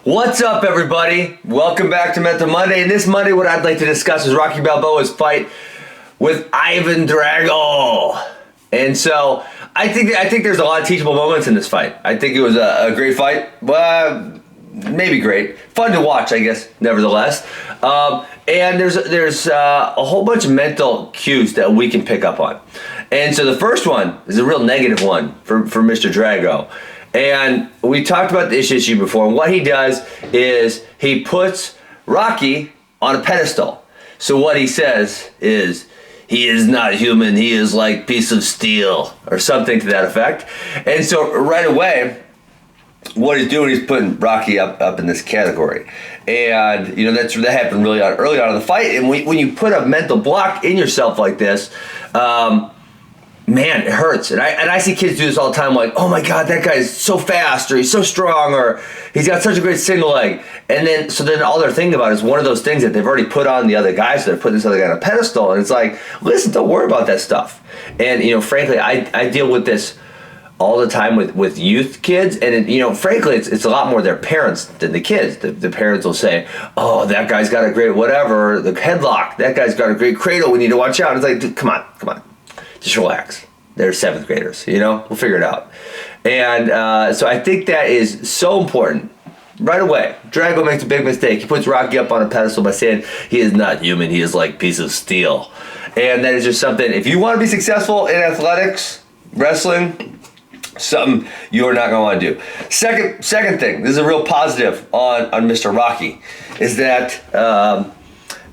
What's up, everybody? Welcome back to Mental Monday. And this Monday, what I'd like to discuss is Rocky Balboa's fight with Ivan Drago. And so I think there's a lot of teachable moments in this fight. I think it was a great fight. Well, maybe great. Fun to watch, I guess, nevertheless. And there's a whole bunch of mental cues that we can pick up on. And so the first one is a real negative one for Mr. Drago. And we talked about this issue before. And what he does is he puts Rocky on a pedestal. So what he says is, he is not human, he is like piece of steel, or something to that effect. And so right away, what he's doing, he's putting Rocky up in this category. And that happened really early on in the fight. And when you put a mental block in yourself like this, man, it hurts. And I see kids do this all the time, like, oh my God, that guy's so fast, or he's so strong, or he's got such a great single leg. And then all they're thinking about is one of those things that they've already put on the other guy, so they're putting this other guy on a pedestal. And it's like, listen, don't worry about that stuff. And, frankly, I deal with this all the time with youth kids. And, frankly, it's a lot more their parents than the kids. The parents will say, oh, that guy's got a great whatever, the headlock, that guy's got a great cradle, we need to watch out. And it's like, dude, come on. Just relax. They're seventh graders, we'll figure it out. And so I think that is so important. Right away, Drago makes a big mistake. He puts Rocky up on a pedestal by saying he is not human, he is like piece of steel. And that is just something, if you want to be successful in athletics, wrestling, something you're not going to want to do. Second thing, this is a real positive on Mr. Rocky, is that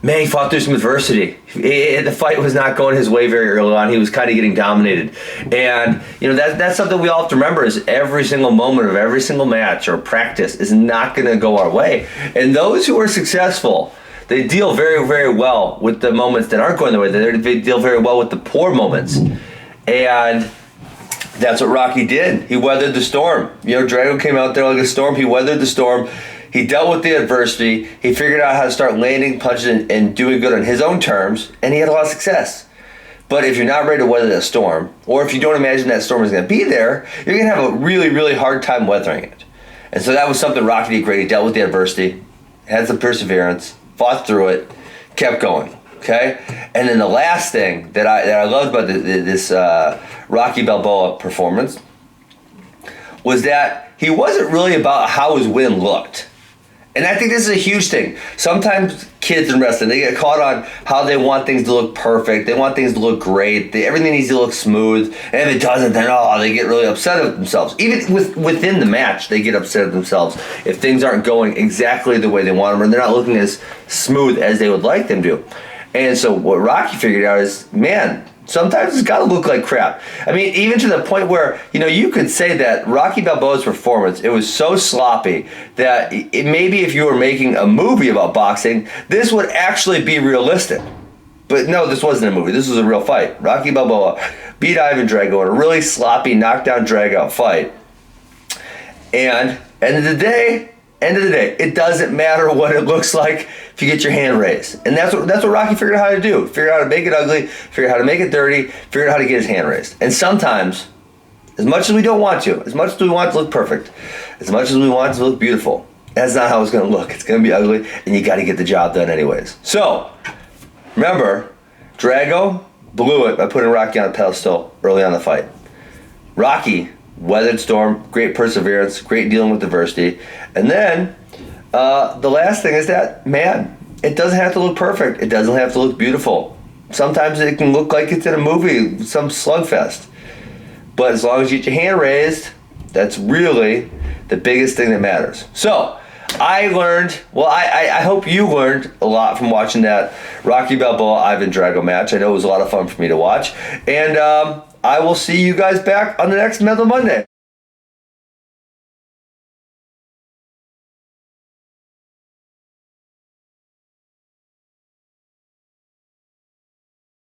man, he fought through some adversity. The fight was not going his way very early on. He was kind of getting dominated. And, that's something we all have to remember, is every single moment of every single match or practice is not going to go our way. And those who are successful, they deal very, very well with the moments that aren't going their way. They deal very well with the poor moments. And that's what Rocky did. He weathered the storm. Drago came out there like a storm. He weathered the storm. He dealt with the adversity. He figured out how to start landing punches and doing good on his own terms, and he had a lot of success. But if you're not ready to weather that storm, or if you don't imagine that storm is going to be there, you're going to have a really, really hard time weathering it. And so that was something Rocky did great. He dealt with the adversity, had some perseverance, fought through it, kept going. Okay? And then the last thing that I loved about this Rocky Balboa performance was that he wasn't really about how his win looked. And I think this is a huge thing. Sometimes kids in wrestling, they get caught on how they want things to look perfect. They want things to look great. Everything needs to look smooth. And if it doesn't, then they get really upset with themselves. Even within the match, they get upset at themselves if things aren't going exactly the way they want them, or they're not looking as smooth as they would like them to. And so what Rocky figured out is, man, sometimes it's got to look like crap. I mean, even to the point where, you could say that Rocky Balboa's performance, it was so sloppy that maybe if you were making a movie about boxing, this would actually be realistic. But no, this wasn't a movie. This was a real fight. Rocky Balboa beat Ivan Drago in a really sloppy knockdown drag-out fight. And end of the day, it doesn't matter what it looks like if you get your hand raised. And that's what Rocky figured out how to do. Figured out how to make it ugly, figured out how to make it dirty, figured out how to get his hand raised. And sometimes, as much as we don't want to, as much as we want it to look perfect, as much as we want it to look beautiful, that's not how it's going to look. It's going to be ugly, and you got to get the job done anyways. So, remember, Drago blew it by putting Rocky on a pedestal early on in the fight. Rocky weathered storm, great perseverance, great dealing with adversity. And then the last thing is that, man, it doesn't have to look perfect. It doesn't have to look beautiful. Sometimes it can look like it's in a movie, some slugfest. But as long as you get your hand raised, that's really the biggest thing that matters. So I learned, I hope you learned a lot from watching that Rocky Balboa Ivan Drago match. I know it was a lot of fun for me to watch. And I will see you guys back on the next Mental Monday.